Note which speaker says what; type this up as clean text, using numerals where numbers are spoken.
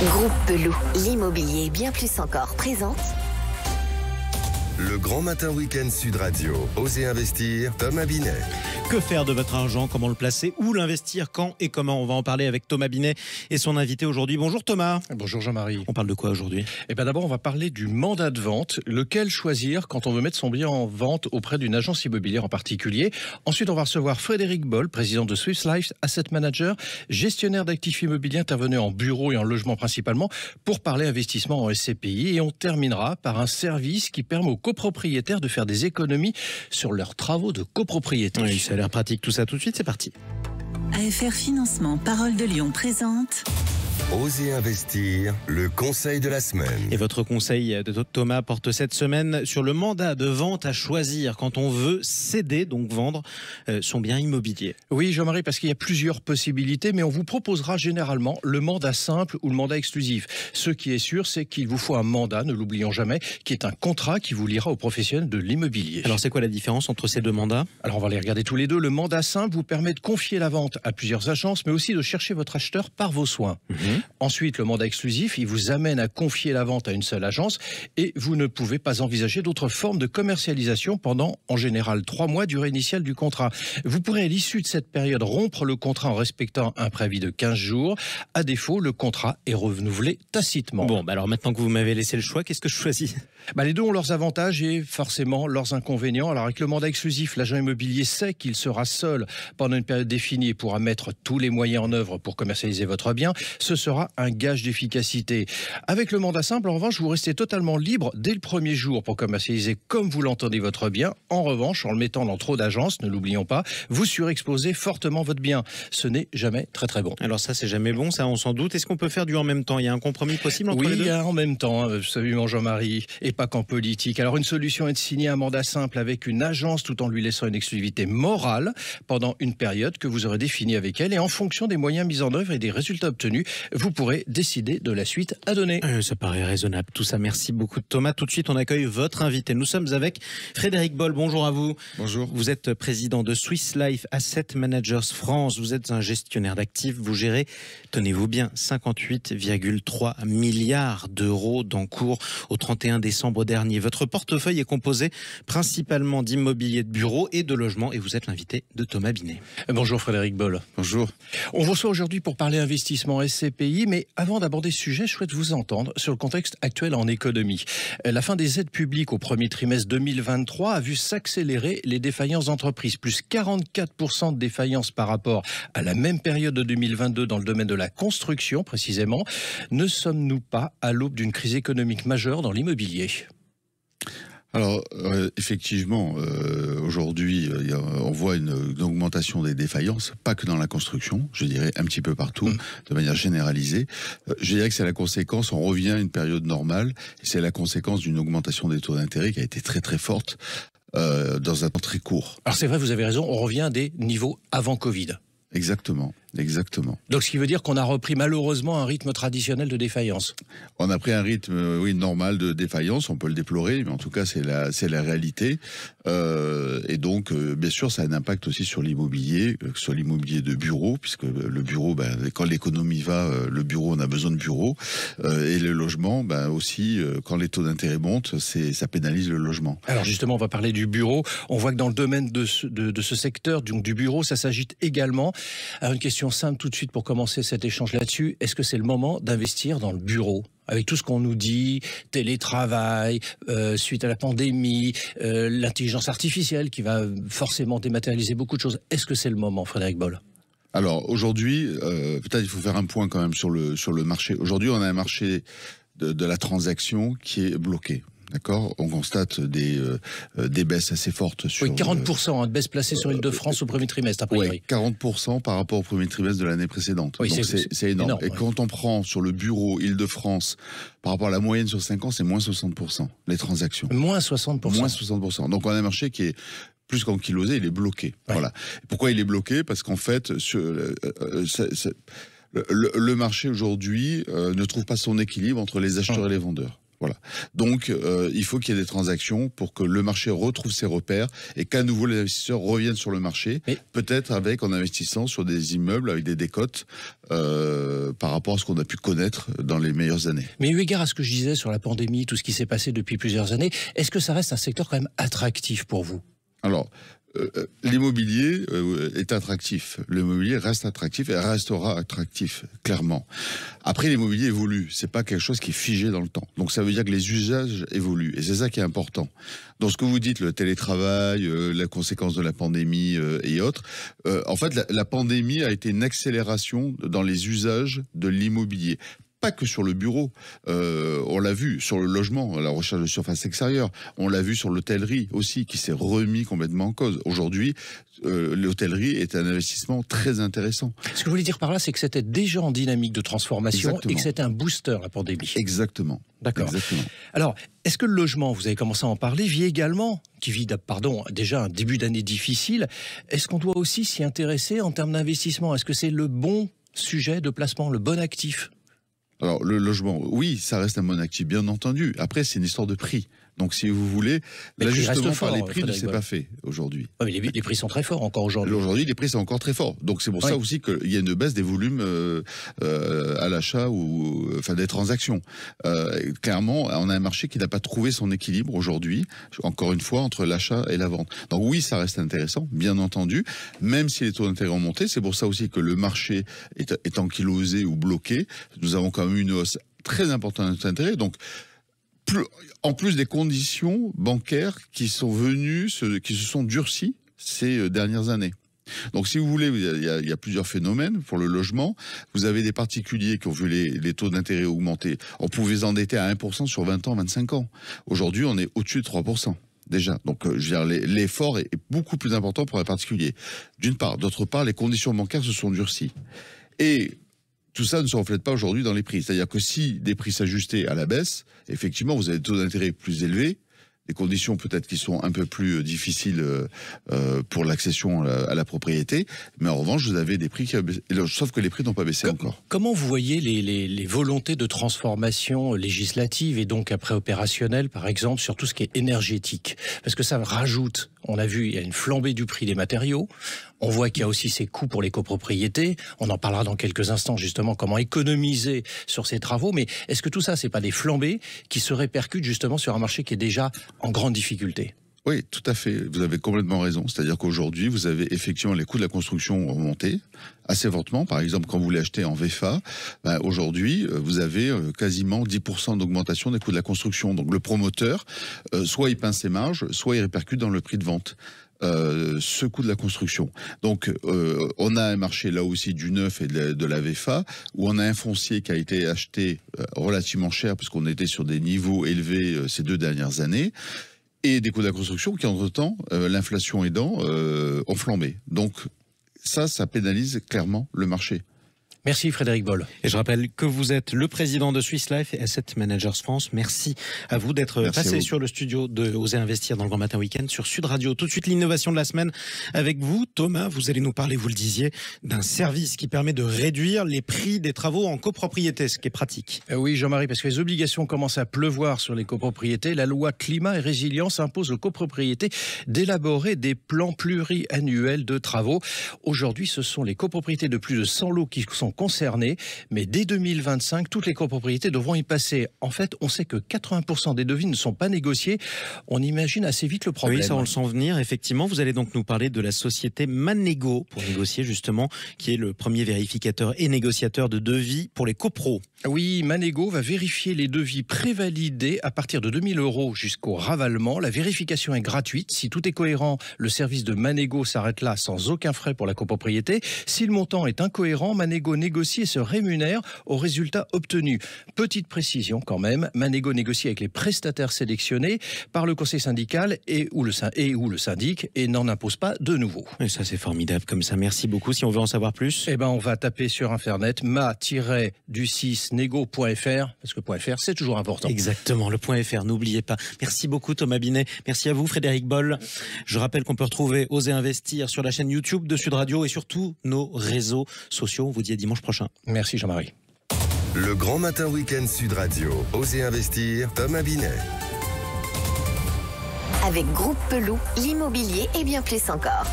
Speaker 1: Groupe Pelou, l'immobilier bien plus encore présente.
Speaker 2: Le Grand Matin Week-end Sud Radio. Osez investir, Thomas Binet.
Speaker 3: Que faire de votre argent? Comment le placer? Où l'investir? Quand et comment? On va en parler avec Thomas Binet et son invité aujourd'hui. Bonjour Thomas.
Speaker 4: Bonjour Jean-Marie.
Speaker 3: On parle de quoi aujourd'hui?
Speaker 4: D'abord, on va parler du mandat de vente. Lequel choisir quand on veut mettre son bien en vente auprès d'une agence immobilière en particulier? Ensuite, on va recevoir Frédéric Boll, président de Swiss Life Asset Manager, gestionnaire d'actifs immobiliers intervenant en bureau et en logement principalement, pour parler investissement en SCPI. Et on terminera par un service qui permet aux copropriétaires de faire des économies sur leurs travaux de copropriété.
Speaker 3: Oui, ça a l'air pratique tout ça. Tout de suite, c'est parti.
Speaker 5: AFR Financement Parole de Lyon présente
Speaker 2: Osez investir, le conseil de la semaine.
Speaker 3: Et votre conseil de Thomas porte cette semaine sur le mandat de vente à choisir quand on veut céder, donc vendre son bien immobilier.
Speaker 4: Oui, Jean-Marie, parce qu'il y a plusieurs possibilités, mais on vous proposera généralement le mandat simple ou le mandat exclusif. Ce qui est sûr, c'est qu'il vous faut un mandat, ne l'oublions jamais, qui est un contrat qui vous liera aux professionnels de l'immobilier.
Speaker 3: Alors, c'est quoi la différence entre ces deux mandats?
Speaker 4: Alors, on va les regarder tous les deux. Le mandat simple vous permet de confier la vente à plusieurs agences, mais aussi de chercher votre acheteur par vos soins. Ensuite, le mandat exclusif, il vous amène à confier la vente à une seule agence et vous ne pouvez pas envisager d'autres formes de commercialisation pendant, en général, 3 mois, durée initiale du contrat. Vous pourrez, à l'issue de cette période, rompre le contrat en respectant un préavis de 15 jours. À défaut, le contrat est renouvelé tacitement.
Speaker 3: Bon, alors maintenant que vous m'avez laissé le choix, qu'est-ce que je choisis?
Speaker 4: Les deux ont leurs avantages et forcément leurs inconvénients. Alors, avec le mandat exclusif, l'agent immobilier sait qu'il sera seul pendant une période définie et pourra mettre tous les moyens en œuvre pour commercialiser votre bien. Ce sera un gage d'efficacité. Avec le mandat simple, en revanche, vous restez totalement libre dès le premier jour pour commercialiser comme vous l'entendez votre bien. En revanche, en le mettant dans trop d'agences, ne l'oublions pas, vous surexposez fortement votre bien. Ce n'est jamais très très bon.
Speaker 3: Alors ça, c'est jamais bon, ça on s'en doute. Est-ce qu'on peut faire du en même temps? Il y a un compromis possible entre les deux?
Speaker 4: Oui, il y a en même temps, absolument Jean-Marie, et pas qu'en politique. Alors une solution est de signer un mandat simple avec une agence tout en lui laissant une exclusivité morale pendant une période que vous aurez définie avec elle, et en fonction des moyens mis en œuvre et des résultats obtenus, vous pourrez décider de la suite à donner.
Speaker 3: Ça paraît raisonnable tout ça. Merci beaucoup Thomas. Tout de suite, on accueille votre invité. Nous sommes avec Frédéric Boll. Bonjour à vous.
Speaker 6: Bonjour.
Speaker 3: Vous êtes président de Swiss Life Asset Managers France. Vous êtes un gestionnaire d'actifs. Vous gérez, tenez-vous bien, 58,3 milliards d'euros d'encours au 31 décembre dernier. Votre portefeuille est composé principalement d'immobilier de bureau et de logement et vous êtes l'invité de Thomas Binet.
Speaker 4: Bonjour Frédéric Boll.
Speaker 6: Bonjour.
Speaker 4: On vous reçoit aujourd'hui pour parler investissement SCPI, mais avant d'aborder ce sujet, je souhaite vous entendre sur le contexte actuel en économie. La fin des aides publiques au premier trimestre 2023 a vu s'accélérer les défaillances d'entreprises, plus 44% de défaillances par rapport à la même période de 2022 dans le domaine de la construction précisément. Ne sommes-nous pas à l'aube d'une crise économique majeure dans l'immobilier ?
Speaker 6: Alors, effectivement, aujourd'hui, on voit une augmentation des défaillances, pas que dans la construction, je dirais un petit peu partout, de manière généralisée. Je dirais que c'est la conséquence, on revient à une période normale, et c'est la conséquence d'une augmentation des taux d'intérêt qui a été très très forte dans un temps très court.
Speaker 4: Alors c'est vrai, vous avez raison, on revient à des niveaux avant Covid.
Speaker 6: Exactement.
Speaker 4: Donc ce qui veut dire qu'on a repris malheureusement un rythme traditionnel de défaillance.
Speaker 6: On a pris un rythme, normal de défaillance, on peut le déplorer, mais en tout cas c'est la réalité. Et donc, bien sûr, ça a un impact aussi sur l'immobilier de bureau, puisque le bureau, quand l'économie va, le bureau, on a besoin de bureau, et le logement, aussi, quand les taux d'intérêt montent, ça pénalise le logement.
Speaker 4: Alors justement, on va parler du bureau. On voit que dans le domaine de ce secteur, donc du bureau, ça s'agite également. Alors une question simple tout de suite pour commencer cet échange là-dessus. Est-ce que c'est le moment d'investir dans le bureau ? Avec tout ce qu'on nous dit, télétravail, suite à la pandémie, l'intelligence artificielle qui va forcément dématérialiser beaucoup de choses. Est-ce que c'est le moment, Frédéric Boll ?
Speaker 6: Alors aujourd'hui, peut-être il faut faire un point quand même sur le marché. Aujourd'hui, on a un marché de la transaction qui est bloqué. D'accord, on constate des baisses assez fortes sur...
Speaker 4: Oui, 40% de baisse placée sur l'Île-de-France au premier trimestre, a priori.
Speaker 6: Oui, 40% par rapport au premier trimestre de l'année précédente.
Speaker 4: Oui,
Speaker 6: donc c'est énorme. Et quand on prend sur le bureau Île-de-France, par rapport à la moyenne sur 5 ans, c'est moins 60%, les transactions.
Speaker 4: Moins 60%.
Speaker 6: Moins 60%. Donc on a un marché qui est plus qu'ankylosé, il est bloqué. Ouais. Voilà. Pourquoi il est bloqué ? Parce qu'en fait, le marché aujourd'hui ne trouve pas son équilibre entre les acheteurs et les vendeurs. Voilà. Donc, il faut qu'il y ait des transactions pour que le marché retrouve ses repères et qu'à nouveau les investisseurs reviennent sur le marché, peut-être en investissant sur des immeubles avec des décotes par rapport à ce qu'on a pu connaître dans les meilleures années.
Speaker 4: Mais eu égard à ce que je disais sur la pandémie, tout ce qui s'est passé depuis plusieurs années, est-ce que ça reste un secteur quand même attractif pour vous ?
Speaker 6: Alors, l'immobilier est attractif. L'immobilier reste attractif et restera attractif, clairement. Après, l'immobilier évolue. C'est pas quelque chose qui est figé dans le temps. Donc, ça veut dire que les usages évoluent. Et c'est ça qui est important. Dans ce que vous dites, le télétravail, la conséquence de la pandémie et autres, en fait, la pandémie a été une accélération dans les usages de l'immobilier. Pas que sur le bureau, on l'a vu sur le logement, la recherche de surface extérieure, on l'a vu sur l'hôtellerie aussi, qui s'est remis complètement en cause. Aujourd'hui, l'hôtellerie est un investissement très intéressant.
Speaker 4: Ce que vous voulez dire par là, c'est que c'était déjà en dynamique de transformation. Exactement. Et que c'était un booster, la pandémie.
Speaker 6: Exactement.
Speaker 4: D'accord.
Speaker 6: Exactement.
Speaker 4: Alors, est-ce que le logement, vous avez commencé à en parler, qui vit déjà un début d'année difficile, est-ce qu'on doit aussi s'y intéresser en termes d'investissement ? Est-ce que c'est le bon sujet de placement, le bon actif ?
Speaker 6: Alors, le logement, oui, ça reste un bon actif, bien entendu. Après, c'est une histoire de prix. Donc, si vous voulez, l'ajustement par les prix ne s'est pas fait aujourd'hui.
Speaker 4: Ouais, mais les prix sont très forts encore aujourd'hui.
Speaker 6: Aujourd'hui, les prix sont encore très forts. Donc, c'est pour ça aussi qu'il y a une baisse des volumes à l'achat ou des transactions. Clairement, on a un marché qui n'a pas trouvé son équilibre aujourd'hui, encore une fois, entre l'achat et la vente. Donc, oui, ça reste intéressant, bien entendu, même si les taux d'intérêt ont monté. C'est pour ça aussi que le marché est ankylosé ou bloqué. Nous avons quand même une hausse très importante de taux d'intérêt. Donc, en plus des conditions bancaires qui sont qui se sont durcies ces dernières années. Donc, si vous voulez, il y a plusieurs phénomènes pour le logement. Vous avez des particuliers qui ont vu les taux d'intérêt augmenter. On pouvait s'endetter à 1% sur 20 ans, 25 ans. Aujourd'hui, on est au-dessus de 3%. Déjà. Donc, je veux dire, l'effort est beaucoup plus important pour les particuliers. D'une part. D'autre part, les conditions bancaires se sont durcies. Et tout ça ne se reflète pas aujourd'hui dans les prix. C'est-à-dire que si des prix s'ajustaient à la baisse, effectivement, vous avez des taux d'intérêt plus élevés, des conditions peut-être qui sont un peu plus difficiles pour l'accession à la propriété, mais en revanche, vous avez des prix qui sauf que les prix n'ont pas baissé encore.
Speaker 4: Comment vous voyez les volontés de transformation législative et donc après opérationnelle, par exemple, sur tout ce qui est énergétique ? Parce que ça rajoute, on a vu, il y a une flambée du prix des matériaux, on voit qu'il y a aussi ces coûts pour les copropriétés, on en parlera dans quelques instants justement, comment économiser sur ces travaux, mais est-ce que tout ça, c'est pas des flambées qui se répercutent justement sur un marché qui est déjà en grande difficulté ?
Speaker 6: Oui, tout à fait. Vous avez complètement raison. C'est-à-dire qu'aujourd'hui, vous avez effectivement les coûts de la construction ont monté assez fortement. Par exemple, quand vous voulez acheter en VFA, aujourd'hui, vous avez quasiment 10% d'augmentation des coûts de la construction. Donc le promoteur, soit il pince ses marges, soit il répercute dans le prix de vente. Ce coût de la construction. Donc, on a un marché là aussi du neuf et de la VFA, où on a un foncier qui a été acheté relativement cher, puisqu'on était sur des niveaux élevés ces 2 dernières années, et des coûts de la construction qui, entre-temps, l'inflation aidant, ont flambé. Donc, ça pénalise clairement le marché.
Speaker 4: Merci Frédéric Boll.
Speaker 3: Et je rappelle que vous êtes le président de Swiss Life et Asset Managers France. Merci à vous d'être passé sur le studio de Oser Investir dans le Grand Matin Week-end sur Sud Radio. Tout de suite, l'innovation de la semaine avec vous, Thomas. Vous allez nous parler, vous le disiez, d'un service qui permet de réduire les prix des travaux en copropriété, ce qui est pratique.
Speaker 4: Oui, Jean-Marie, parce que les obligations commencent à pleuvoir sur les copropriétés. La loi climat et résilience impose aux copropriétés d'élaborer des plans pluriannuels de travaux. Aujourd'hui, ce sont les copropriétés de plus de 100 lots qui sont concernées, mais dès 2025, toutes les copropriétés devront y passer. En fait, on sait que 80% des devis ne sont pas négociés. On imagine assez vite le problème.
Speaker 3: Oui, ça on le sent venir. Effectivement, vous allez donc nous parler de la société Manego pour négocier justement, qui est le premier vérificateur et négociateur de devis pour les copros.
Speaker 4: Oui, Manego va vérifier les devis prévalidés à partir de 2 000 € jusqu'au ravalement. La vérification est gratuite. Si tout est cohérent, le service de Manego s'arrête là sans aucun frais pour la copropriété. Si le montant est incohérent, Manego négocie et se rémunère aux résultats obtenus. Petite précision quand même, Manego négocie avec les prestataires sélectionnés par le conseil syndical et ou le syndic et n'en impose pas de nouveau.
Speaker 3: Et ça c'est formidable comme ça. Merci beaucoup. Si on veut en savoir plus,
Speaker 4: on va taper sur internet ma-du6nego.fr parce que .fr c'est toujours important.
Speaker 3: Exactement, le .fr, n'oubliez pas. Merci beaucoup Thomas Binet. Merci à vous Frédéric Boll. Je rappelle qu'on peut retrouver Oser Investir sur la chaîne YouTube de Sud Radio et sur tous nos réseaux sociaux. On vous dit à dimanche prochain.
Speaker 4: Merci Jean-Marie.
Speaker 2: Le Grand Matin Week-end Sud Radio. Osez investir, Thomas Binet.
Speaker 1: Avec Groupe Pelou, l'immobilier et bien plus encore.